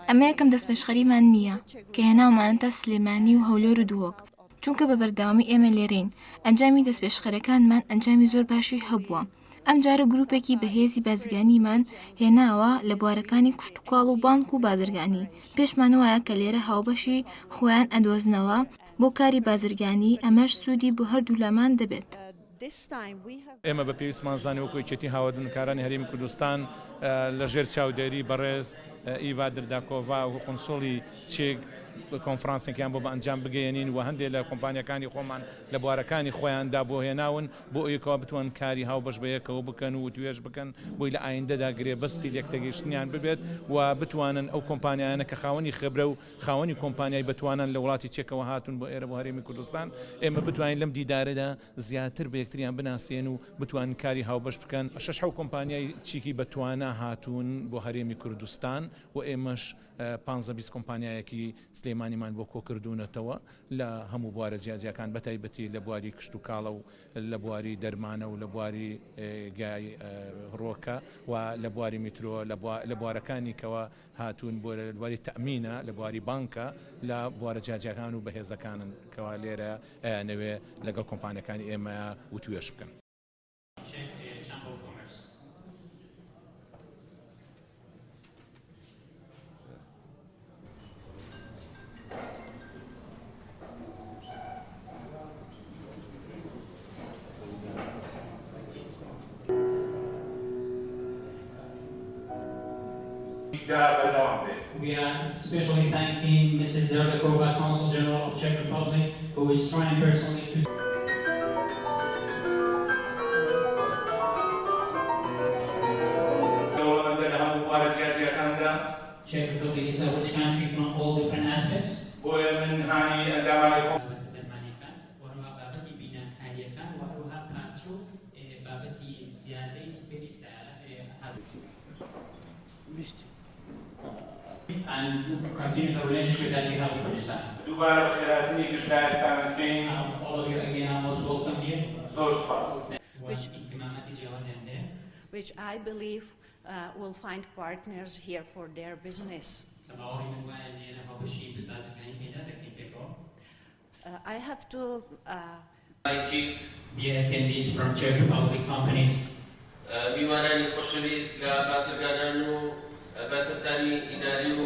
ئەمە یەکەم دەستپێشخەریمان نییە کە هێناومانەتە سلێمانی و هەولێر و دووەک، چونکە بە بەردەوامی ئێمە لێرەین. ئەنجامی دەستپێشخەرەکانمان ئەنجامی زۆر باشی هەبووە. ئەم جارە گروپێکی بەهێزی بازرگانیمان هێناوە لە بوارەکانی کشتوکاڵ و بانک و بازرگانی. پێشمانەوەیە کە لێرە هاوبەشی خۆیان ئەدۆزنەوە بۆ کاری بازرگانی، ئەمەش سوودی بۆ هەردوو لامان دەبێت. ئێمە بە پێویستمان زانانی وەکو یەکێتی هاوادونکارانی هەرێمی کوردستان لەژێر چاودێری بەڕێز ئیوا درداکۆڤا و قونسوڵی چێک کۆنفرانسێکیان بۆ بە ئەنجام بگەێنین و هەندێک لە کۆمپانیەکانی خۆمان لە بوارەکانی خۆیاندا بۆ هێناون بۆ ئەوەکەوە بتوان کاری هاوبەش بەیەکەوە بکەن و توێژ بکەن بۆی لە ئایندەدا گرێبەستی لێکتەگەیشتنیان ببێت و بتوانن ئەو کۆمپانیانە کە خاوەنی خبرە و خاوەنی کۆمپانیای بتوانن لە وڵاتی چێکەوە هاتون بۆ ئێرە بۆ هەرێمی کوردستان ئێمە بتوانین لەم دیدارەدا زیاتر بە یەکتریان بناسیێن و بتوانن کاری هاوبەش بکەن. شەش حەوت کۆمپانیای چیکی بەتوانە هاتوون بۆ هەرێمی کوردستان و ئێمەش 15-20 کۆمپانیایەکی سلێمانیمان بۆ کۆکردوونەتەوە لە هەموو بوارە جیاجیەکان بەتایبەتی لە بواری کشت و کاڵە و لە بواری دەرمانە و لە بواری گای ڕۆکە و لە بواری میترۆ لە بوارەکانی کەوە هاتوون بۆ لە بواری تەمینە لە بواری بانکە لە بوارە جیاجیەکان و بەهێزەکانن کەوا لێرە نەوێ لەگەڵ کۆمپانیەکانی ئێمە وتوێش بکەن. We are especially thanking Mrs. Derdakova, Consul General of Czech Republic, who is trying personally to Czech Republic is a rich country from all different aspects. And continue the relationship that we have with Kurdistan. All of you again are most welcome here. Which I believe will find partners here for their business. I have to dear attendees from Czech Republic companies. میوانانی خۆشەویست لە بازرگانان و بەرپرسانی ئیناری و